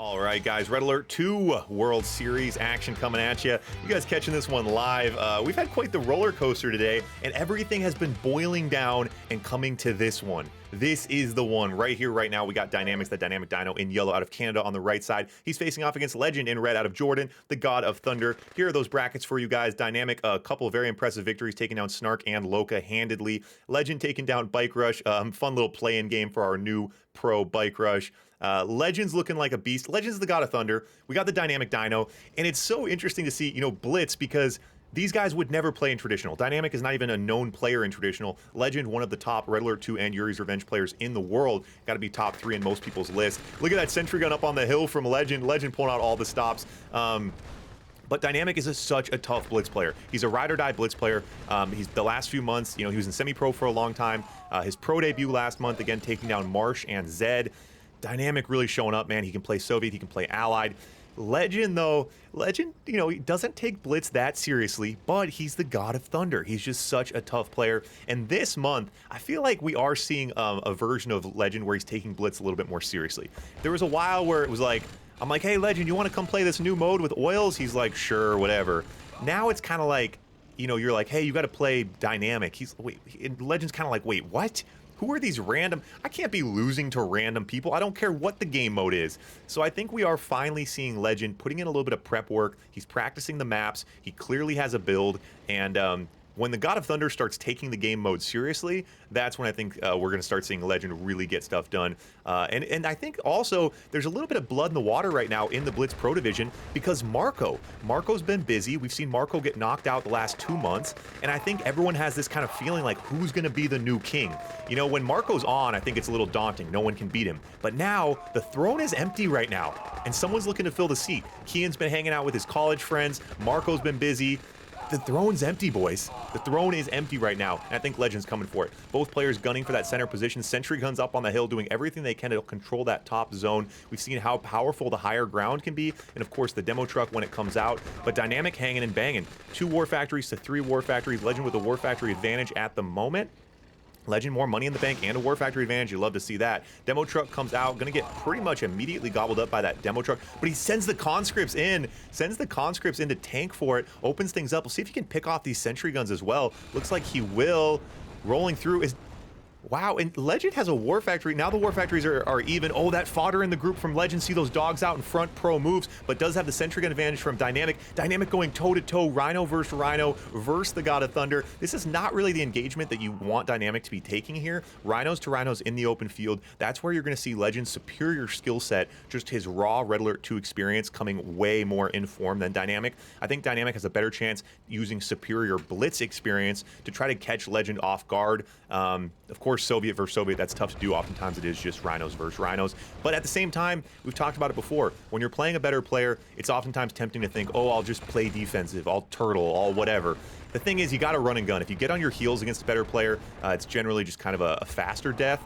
All right, guys, Red Alert 2 World Series action coming at you. You guys catching this one live. We've had quite the roller coaster today, and everything has been boiling down and coming to this one. This is the one right here, right now. We got Dynamics, the Dynamic Dino in yellow out of Canada on the right side. He's facing off against Legend in red out of Jordan, the God of Thunder. Here are those brackets for you guys. Dynamic, a couple of very impressive victories, taking down Snark and Loka handedly. Legend taking down Bike Rush. Fun little play-in game for our new pro Bike Rush. Legend's looking like a beast. Legend's the God of Thunder. We got the Dynamic Dino, and it's so interesting to see, Blitz, because these guys would never play in traditional. Dynamic is not even a known player in traditional. Legend, one of the top Red Alert 2 and Yuri's Revenge players in the world. Got to be top 3 in most people's list. Look at that sentry gun up on the hill from Legend. Legend pulling out all the stops. But Dynamic is such a tough Blitz player. He's a ride-or-die Blitz player. He's the last few months, he was in semi-pro for a long time. His pro debut last month, again, taking down Marsh and Zed. Dynamic really showing up, man. He can play Soviet, he can play Allied. Legend, though, he doesn't take Blitz that seriously, but he's the God of Thunder. He's just such a tough player. And this month, I feel like we are seeing a version of Legend where he's taking Blitz a little bit more seriously. There was a while where it was like, I'm like, hey, Legend, you want to come play this new mode with oils? He's like, sure, whatever. Now it's kind of like, you're like, hey, you got to play Dynamic. And Legend's kind of like, wait, what? Who are these random? I can't be losing to random people. I don't care what the game mode is. So I think we are finally seeing Legend putting in a little bit of prep work. He's practicing the maps. He clearly has a build. And when the God of Thunder starts taking the game mode seriously, that's when I think we're going to start seeing Legend really get stuff done. And I think also there's a little bit of blood in the water right now in the Blitz Pro Division because Marco's been busy. We've seen Marco get knocked out the last 2 months, and I think everyone has this kind of feeling like who's going to be the new king. When Marco's on, I think it's a little daunting. No one can beat him. But now the throne is empty right now, and someone's looking to fill the seat. Kian's been hanging out with his college friends. Marco's been busy. The throne's empty, boys. The throne is empty right now, and I think Legend's coming for it. Both players gunning for that center position. Sentry guns up on the hill, doing everything they can to control that top zone. We've seen how powerful the higher ground can be, and of course the demo truck when it comes out. But Dynamic hanging and banging. 2 War Factories to 3 War Factories. Legend with a War Factory advantage at the moment. Legend more money in the bank and a War Factory advantage. You love to see that. Demo truck comes out, gonna get pretty much immediately gobbled up by that demo truck, but he sends the conscripts in, to tank for it, opens things up. We'll see if he can pick off these sentry guns as well. Looks like he will. Rolling through is... Wow, and Legend has a War Factory. Now the War Factories are even. Oh, that fodder in the group from Legend. See those dogs out in front, pro moves, but does have the sentry gun advantage from Dynamic. Dynamic going toe-to-toe, Rhino versus the God of Thunder. This is not really the engagement that you want Dynamic to be taking here. Rhinos to Rhinos in the open field. That's where you're going to see Legend's superior skill set, just his raw Red Alert 2 experience coming way more in form than Dynamic. I think Dynamic has a better chance using superior Blitz experience to try to catch Legend off guard. Of course, Soviet versus Soviet, that's tough to do. Oftentimes it is just Rhinos versus Rhinos. But at the same time, we've talked about it before. When you're playing a better player, it's oftentimes tempting to think, oh, I'll just play defensive, I'll turtle, I'll whatever. The thing is, you got to run and gun. If you get on your heels against a better player, it's generally just kind of a faster death.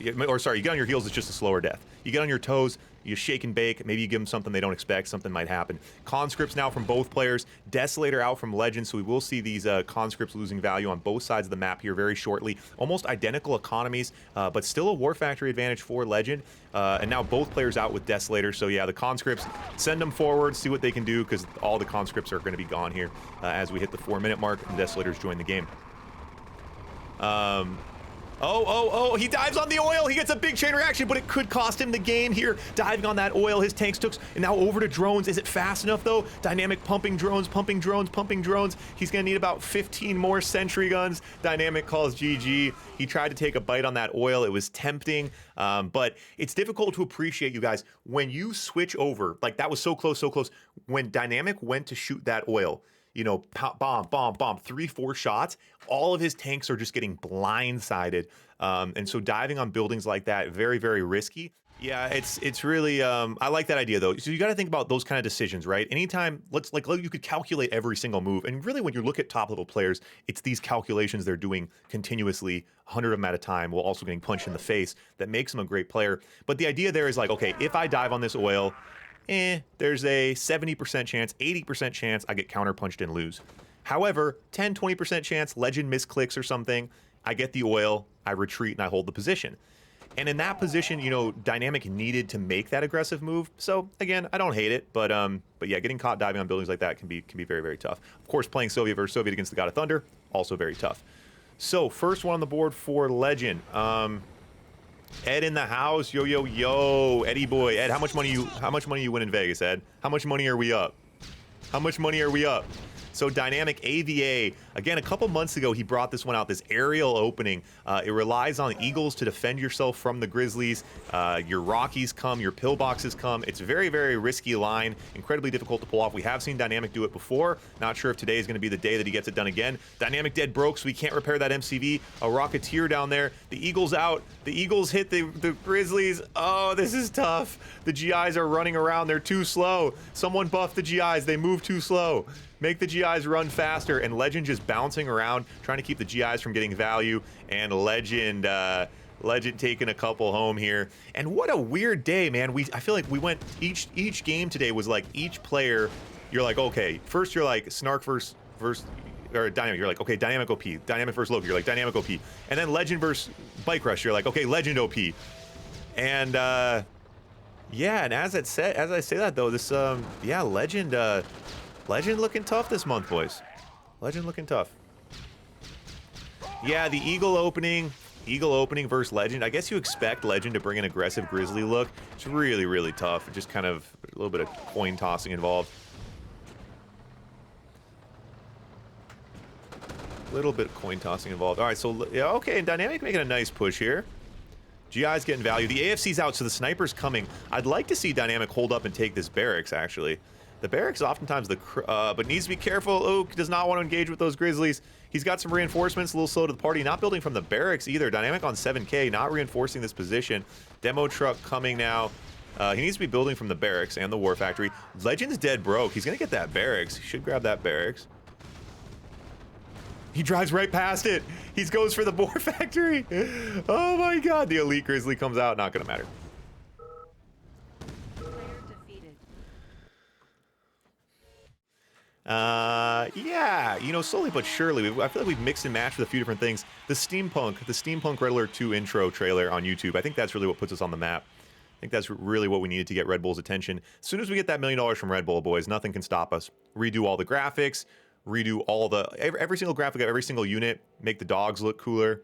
You get on your heels, it's just a slower death. You get on your toes, you shake and bake, maybe you give them something they don't expect, something might happen. Conscripts now from both players, Desolator out from Legend, so we will see these conscripts losing value on both sides of the map here very shortly. Almost identical economies, but still a War Factory advantage for Legend. And now both players out with Desolator, so yeah, the conscripts, send them forward, see what they can do, because all the conscripts are going to be gone here as we hit the 4-minute mark, and Desolators join the game. Oh, he dives on the oil. He gets a big chain reaction, but it could cost him the game here. Diving on that oil, his tanks took, and now over to drones. Is it fast enough, though? Dynamic pumping drones. He's going to need about 15 more sentry guns. Dynamic calls GG. He tried to take a bite on that oil. It was tempting, but it's difficult to appreciate, you guys, when you switch over. Like, that was so close. When Dynamic went to shoot that oil, bomb, 3-4 shots, all of his tanks are just getting blindsided. And so diving on buildings like that, very, very risky. Yeah, it's really, I like that idea though. So you got to think about those kind of decisions, right? Anytime, you could calculate every single move. And really when you look at top level players, it's these calculations they're doing continuously, 100 of them at a time, while also getting punched in the face, that makes them a great player. But the idea there is like, okay, if I dive on this oil, there's a 70% chance, 80% chance I get counterpunched and lose. However, 10-20% chance Legend misclicks or something, I get the oil, I retreat, and I hold the position. And in that position, you know, Dynamic needed to make that aggressive move. So again, I don't hate it, but yeah, getting caught diving on buildings like that can be very, very tough. Of course, playing Soviet versus Soviet against the God of Thunder, also very tough. So first one on the board for Legend. Ed in the house, yo yo yo, Eddie boy. Ed, how much money you win in Vegas, Ed? How much money are we up? How much money are we up? So Dynamic AVA, again, a couple months ago, he brought this one out, this aerial opening. It relies on Eagles to defend yourself from the Grizzlies. Your Rockies come, your pillboxes come. It's a very, very risky line, incredibly difficult to pull off. We have seen Dynamic do it before. Not sure if today is going to be the day that he gets it done again. Dynamic dead broke, so we can't repair that MCV. A Rocketeer down there. The Eagles out. The Eagles hit the Grizzlies. Oh, this is tough. The GIs are running around. They're too slow. Someone buff the GIs. They move too slow. Make the GIs run faster, and Legend just bouncing around, trying to keep the GIs from getting value, and Legend taking a couple home here. And what a weird day, man. I feel like we went, each game today was like each player, you're like, okay, first you're like Snark versus or Dynamic, you're like, okay, Dynamic OP. Dynamic versus Loki, you're like, Dynamic OP. And then Legend versus Bike Rush, you're like, okay, Legend OP. And yeah, and as I say that though, this yeah, Legend looking tough this month, boys. Legend looking tough. Yeah, the Eagle opening versus Legend. I guess you expect Legend to bring an aggressive Grizzly look. It's really, really tough. Just kind of a little bit of coin tossing involved. Little bit of coin tossing involved. All right, so yeah, okay, and Dynamic making a nice push here. GI's getting value. The AFC's out, so the sniper's coming. I'd like to see Dynamic hold up and take this barracks, actually. The barracks oftentimes but needs to be careful. Oak does not want to engage with those Grizzlies. He's got some reinforcements, a little slow to the party. Not building from the barracks either. Dynamic on 7K, not reinforcing this position. Demo truck coming now. He needs to be building from the barracks and the war factory. Legend's dead broke. He's going to get that barracks. He should grab that barracks. He drives right past it. He goes for the war factory. Oh my God. The elite Grizzly comes out. Not going to matter. Yeah, you know, slowly but surely, I feel like we've mixed and matched with a few different things. The Steampunk Red Alert 2 intro trailer on YouTube, I think that's really what puts us on the map. I think that's really what we needed to get Red Bull's attention. As soon as we get that $1 million from Red Bull, boys, nothing can stop us. Redo all the graphics, redo all the, every single graphic of every single unit, make the dogs look cooler,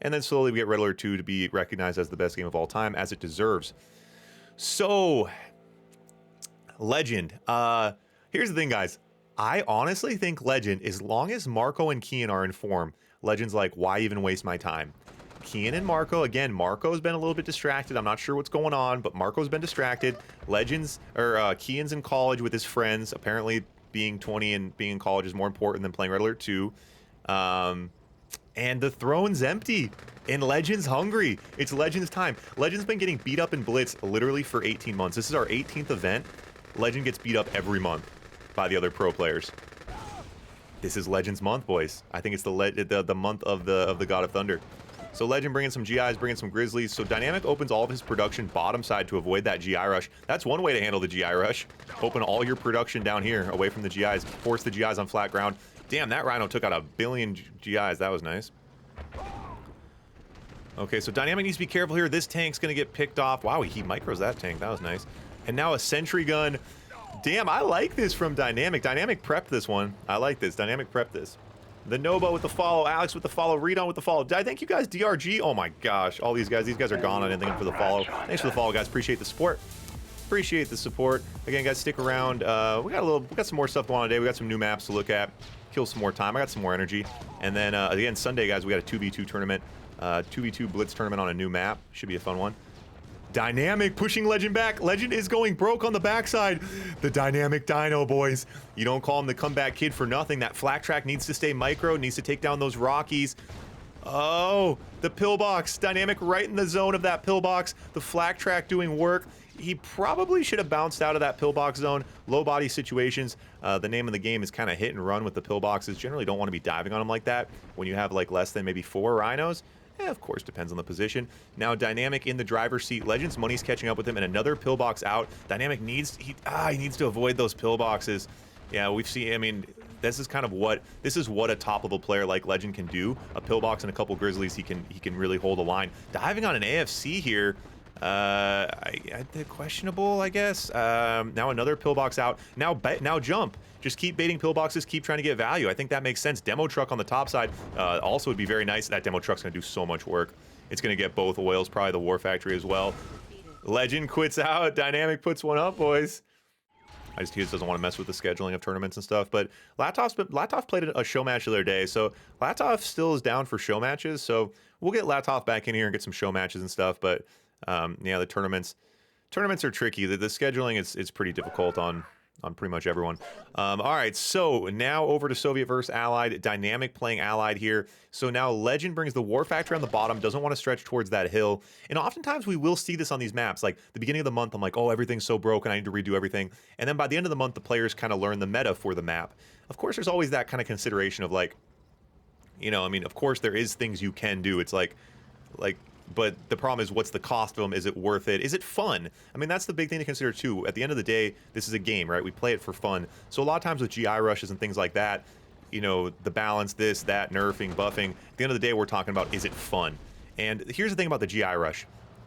and then slowly we get Red Alert 2 to be recognized as the best game of all time, as it deserves. So, Legend. Here's the thing, guys. I honestly think Legend, as long as Marco and Kian are in form, Legend's like, why even waste my time? Kian and Marco, again, Marco's been a little bit distracted. I'm not sure what's going on, but Marco's been distracted. Kian's in college with his friends. Apparently, being 20 and being in college is more important than playing Red Alert 2. And the throne's empty. And Legend's hungry. It's Legend's time. Legend's been getting beat up in Blitz literally for 18 months. This is our 18th event. Legend gets beat up every month by the other pro players. This is Legend's month, boys. I think it's the month of the God of Thunder. So Legend bringing some GIs, bringing some Grizzlies. So Dynamic opens all of his production bottom side to avoid that GI rush. That's one way to handle the GI rush. Open all your production down here away from the GIs. Force the GIs on flat ground. Damn, that Rhino took out 1 billion GIs. That was nice. Okay, so Dynamic needs to be careful here. This tank's going to get picked off. Wow, he micros that tank. That was nice. And now a sentry gun. Damn, I like this from Dynamic. Dynamic prepped this one. I like this. Dynamic prepped this. The Nobo with the follow. Alex with the follow. Redon with the follow. Did I thank you guys? DRG. Oh my gosh. All these guys are gone. I didn't thank them for the follow. Thanks for the follow, guys. Appreciate the support. Appreciate the support. Again, guys, stick around. We got some more stuff going on today. We got some new maps to look at. Kill some more time. I got some more energy. And then again, Sunday, guys, we got a 2v2 tournament. 2v2 Blitz tournament on a new map. Should be a fun one. Dynamic pushing Legend back. Legend is going broke on the backside. The Dynamic Dino, boys. You don't call him the comeback kid for nothing. That flak track needs to stay micro, needs to take down those Rockies. Oh, the pillbox. Dynamic right in the zone of that pillbox. The flak track doing work. He probably should have bounced out of that pillbox zone. Low body situations. The name of the game is kind of hit and run with the pillboxes. Generally don't want to be diving on them like that when you have like less than maybe 4 rhinos. Yeah, of course, depends on the position. Now, Dynamic in the driver's seat. Legend's money's catching up with him, and another pillbox out. Dynamic needs, he needs to avoid those pillboxes. Yeah, we've seen, I mean, this is kind of what a top level player like Legend can do. A pillbox and a couple Grizzlies, he can really hold a line. Diving on an AFC here, questionable, I guess. Now another pillbox out. Now jump. Just keep baiting pillboxes, keep trying to get value. I think that makes sense. Demo truck on the top side also would be very nice. That demo truck's gonna do so much work. It's gonna get both oils, probably the War Factory as well. Legend quits out. Dynamic puts one up, boys. He just doesn't want to mess with the scheduling of tournaments and stuff. But Latov played a show match the other day, so Latov still is down for show matches. So we'll get Latov back in here and get some show matches and stuff. But yeah, the tournaments are tricky. The scheduling is pretty difficult on pretty much everyone. All right, so now over to Soviet versus Allied. Dynamic playing Allied here. So now Legend brings the War Factory on the bottom, doesn't want to stretch towards that hill. And oftentimes we will see this on these maps. Like the beginning of the month, I'm like, oh, everything's so broken, I need to redo everything. And then by the end of the month, the players kind of learn the meta for the map. Of course, there's always that kind of consideration of like, you know, I mean, of course there is things you can do. It's like, but the problem is, what's the cost of them? Is it worth it? Is it fun? I mean, that's the big thing to consider too. At the end of the day, this is a game, right? We play it for fun. So a lot of times with GI rushes and things like that, you know, the balance, this, that, nerfing, buffing. At the end of the day, we're talking about, is it fun? And here's the thing about the GI rush.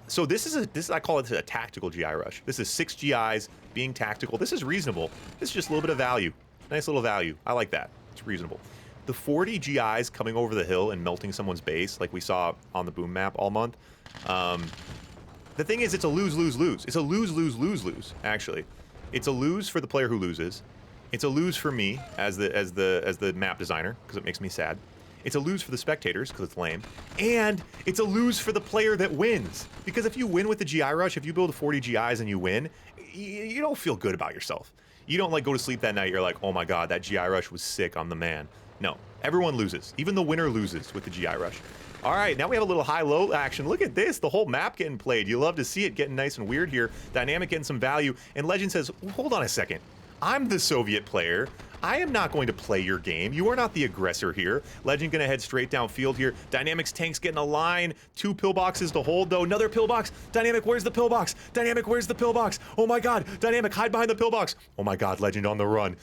So I call it a tactical GI rush. This is 6 GIs being tactical. This is reasonable. This is just a little bit of value. Nice little value. I like that. It's reasonable. The 40 GIs coming over the hill and melting someone's base, like we saw on the boom map all month. The thing is, it's a lose-lose-lose. It's a lose-lose-lose-lose, actually. It's a lose for the player who loses. It's a lose for me as the map designer, because it makes me sad. It's a lose for the spectators, because it's lame. And it's a lose for the player that wins. Because if you win with the GI rush, if you build 40 GIs and you win, you don't feel good about yourself. You don't like go to sleep that night, you're like, oh my god, that GI rush was sick, I'm the man. No, everyone loses. Even the winner loses with the GI rush. All right, now we have a little high-low action. Look at this, the whole map getting played. You love to see it getting nice and weird here. Dynamic getting some value. And Legend says, hold on a second. I'm the Soviet player. I am not going to play your game. You are not the aggressor here. Legend gonna head straight downfield here. Dynamic's tank's getting a line. 2 pillboxes to hold though. Another pillbox. Dynamic, where's the pillbox? Dynamic, where's the pillbox? Oh my god, Dynamic, hide behind the pillbox. Oh my god, Legend on the run.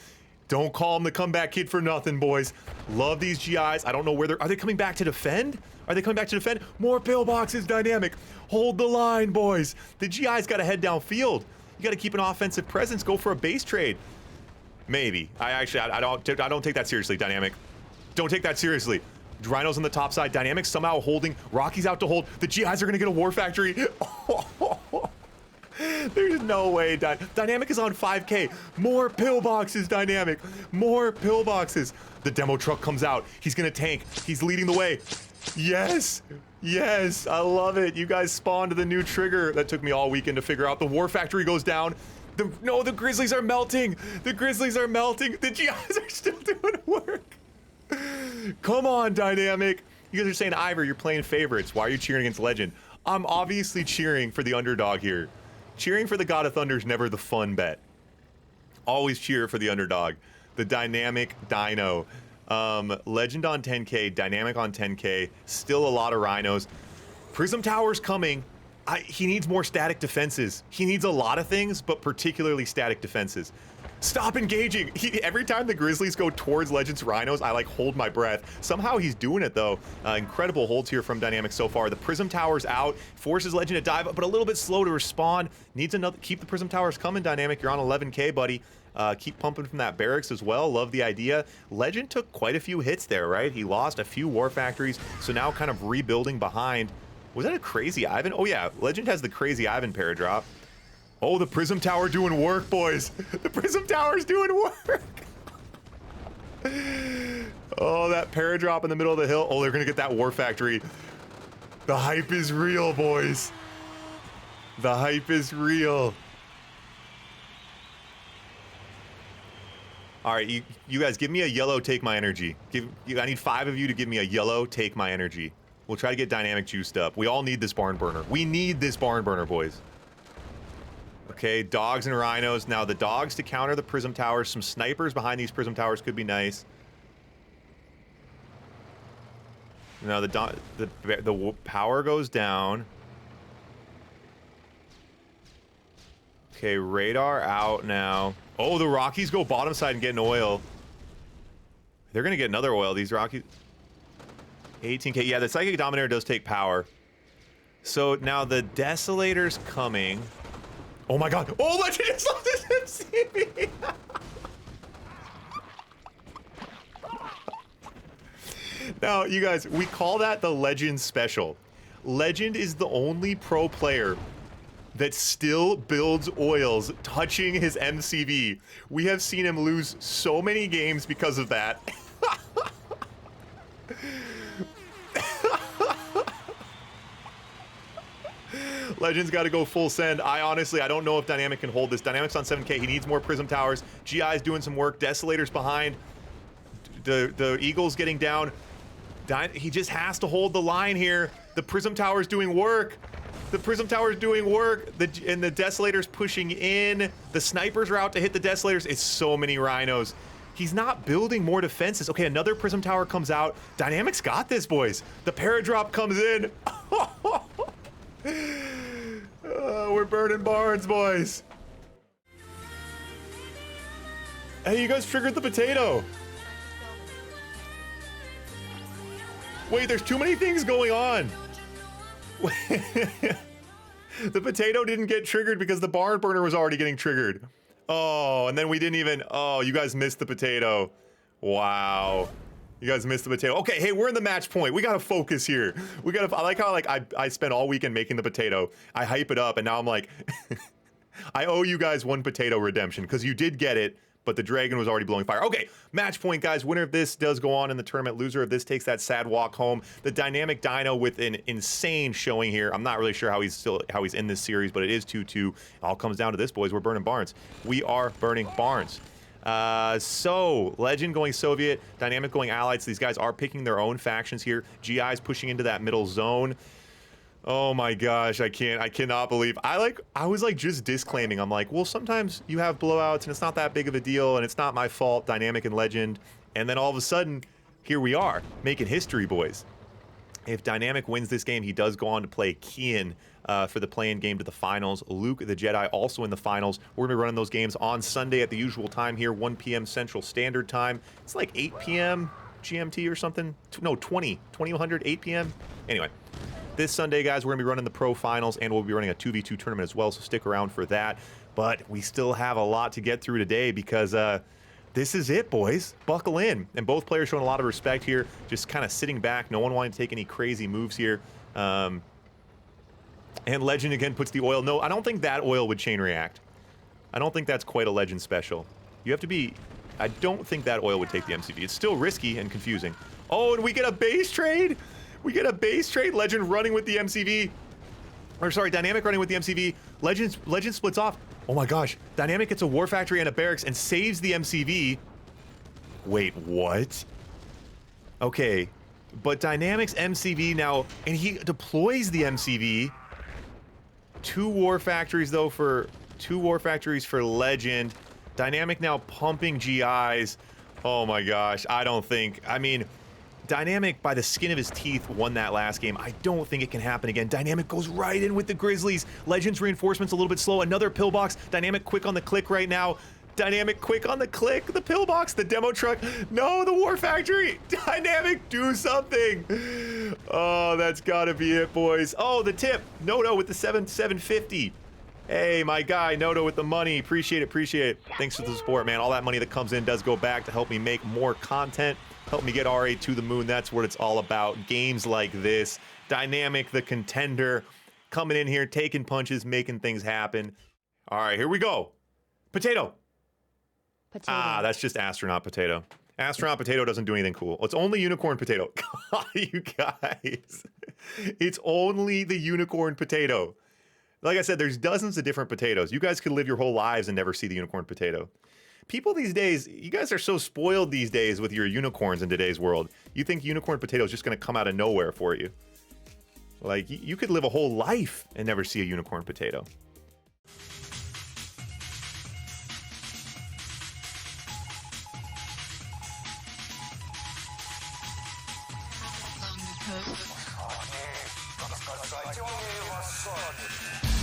Don't call him the comeback kid for nothing, boys. Love these GIs. I don't know where are they coming back to defend? Are they coming back to defend? More pillboxes, Dynamic. Hold the line, boys. The GI's gotta head downfield. You gotta keep an offensive presence, go for a base trade. Maybe. I don't take that seriously, Dynamic. Don't take that seriously. Rhino's on the top side. Dynamic somehow holding. Rocky's out to hold. The GIs are gonna get a War Factory. There's no way. Dynamic is on 5K. More pillboxes, Dynamic. More pillboxes. The demo truck comes out. He's gonna tank. He's leading the way. Yes. Yes. I love it. You guys spawned the new trigger. That took me all weekend to figure out. The War Factory goes down. No, the Grizzlies are melting. The Grizzlies are melting. The GIs are still doing work. Come on, Dynamic. You guys are saying, Ivor, you're playing favorites. Why are you cheering against Legend? I'm obviously cheering for the underdog here. Cheering for the God of Thunder is never the fun bet. Always cheer for the underdog. The Dynamic Dino. Legend on 10K, Dynamic on 10K. Still a lot of Rhinos. Prism Tower's coming. He needs more static defenses. He needs a lot of things, but particularly static defenses. Stop engaging. Every time the Grizzlies go towards Legend's Rhinos, I like hold my breath. Somehow he's doing it though. Incredible holds here from Dynamic so far. The Prism Tower's out, forces Legend to dive up, but a little bit slow to respond. Needs another, keep the Prism Towers coming, Dynamic. You're on 11K, buddy. Keep pumping from that barracks as well. Love the idea. Legend took quite a few hits there, right? He lost a few War Factories, so now kind of rebuilding behind. Was that a Crazy Ivan? Oh yeah, Legend has the Crazy Ivan paradrop. Oh, the Prism Tower doing work, boys. The Prism Tower's doing work. Oh, that paradrop in the middle of the hill. Oh, they're gonna get that War Factory. The hype is real, boys. The hype is real. All right, you guys, give me a yellow, take my energy. I need 5 of you to give me a yellow, take my energy. We'll try to get Dynamic juiced up. We all need this barn burner. We need this barn burner, boys. Okay, dogs and Rhinos. Now the dogs to counter the Prism Towers. Some snipers behind these Prism Towers could be nice. Now the power goes down. Okay, radar out now. Oh, the Rockies go bottom side and get an oil. They're going to get another oil. These Rockies... 18k. Yeah, the Psychic Dominator does take power. So now the Desolator's coming. Oh my god. Oh, Legend just lost his MCV. Now, you guys, we call that the Legend Special. Legend is the only pro player that still builds oils touching his MCV. We have seen him lose so many games because of that. Legend's got to go full send. I don't know if Dynamic can hold this. Dynamic's on 7k. He needs more Prism Towers. GI's doing some work. Desolator's behind. The Eagle's getting down. He just has to hold the line here. The Prism Tower's doing work. The Prism Tower's doing work. And the Desolator's pushing in. The Snipers are out to hit the Desolators. It's so many Rhinos. He's not building more defenses. Okay, another Prism Tower comes out. Dynamic's got this, boys. The Paradrop comes in. We're burning barns, boys. Hey, you guys triggered the potato. Wait, there's too many things going on. The potato didn't get triggered because the barn burner was already getting triggered. Oh, and then we didn't even, oh, you guys missed the potato. Wow. You guys missed the potato. Okay, hey, we're in the match point. We gotta focus here. We gotta, I like how I spent all weekend making the potato. I hype it up and now I'm like, I owe you guys one potato redemption because you did get it, but the dragon was already blowing fire. Okay, match point, guys. Winner of this does go on in the tournament. Loser of this takes that sad walk home. The Dynamic Dino with an insane showing here. I'm not really sure how he's in this series, but it is 2-2. It all comes down to this, boys. We're burning barns. We are burning barns. So Legend going Soviet, Dynamic going Allied. So these guys are picking their own factions here. GI's pushing into that middle zone. Oh my gosh, I cannot believe. I was like just disclaiming. I'm like, well, sometimes you have blowouts and it's not that big of a deal and it's not my fault, Dynamic and Legend. And then all of a sudden, here we are, making history, boys. If Dynamic wins this game, he does go on to play Kian for the play-in game to the finals. Luke the Jedi also in the finals. We're going to be running those games on Sunday at the usual time here, 1 p.m. Central Standard Time. It's like 8 p.m. GMT or something. No, 2000, 8 p.m. Anyway. This Sunday, guys, we're going to be running the Pro Finals, and we'll be running a 2v2 tournament as well, so stick around for that. But we still have a lot to get through today because this is it, boys. Buckle in. And both players showing a lot of respect here, just kind of sitting back. No one wanting to take any crazy moves here. And Legend, again, puts the oil. No, I don't think that oil would chain react. I don't think that's quite a Legend special. You have to be... I don't think that oil would take the MCV. It's still risky and confusing. Oh, and we get a base trade? We get a base trade. Legend running with the MCV. Or sorry, Dynamic running with the MCV. Legend splits off. Oh my gosh. Dynamic gets a War Factory and a Barracks and saves the MCV. Wait, what? Okay. But Dynamic's MCV now, and he deploys the MCV. 2 War Factories though for 2 War Factories for Legend. Dynamic now pumping GIs. Oh my gosh. I mean, Dynamic, by the skin of his teeth, won that last game. I don't think it can happen again. Dynamic goes right in with the Grizzlies. Legend's reinforcements a little bit slow. Another pillbox. Dynamic quick on the click right now. Dynamic quick on the click. The pillbox, the demo truck. No, the War Factory. Dynamic, do something. Oh, that's gotta be it, boys. Oh, the tip. Noto with the 750. Hey, my guy, Noto with the money. Appreciate it. Thanks for the support, man. All that money that comes in does go back to help me make more content. Help me get RA to the moon. That's what it's all about. Games like this. Dynamic, the contender, coming in here, taking punches, making things happen. All right, here we go. Potato. Ah, that's just Astronaut Potato. Astronaut Potato doesn't do anything cool. It's only Unicorn Potato. You guys. It's only the Unicorn Potato. Like I said, there's dozens of different potatoes. You guys could live your whole lives and never see the Unicorn Potato. People these days, you guys are so spoiled these days with your unicorns in today's world. You think Unicorn Potato is just going to come out of nowhere for you. Like, you could live a whole life and never see a Unicorn Potato. Long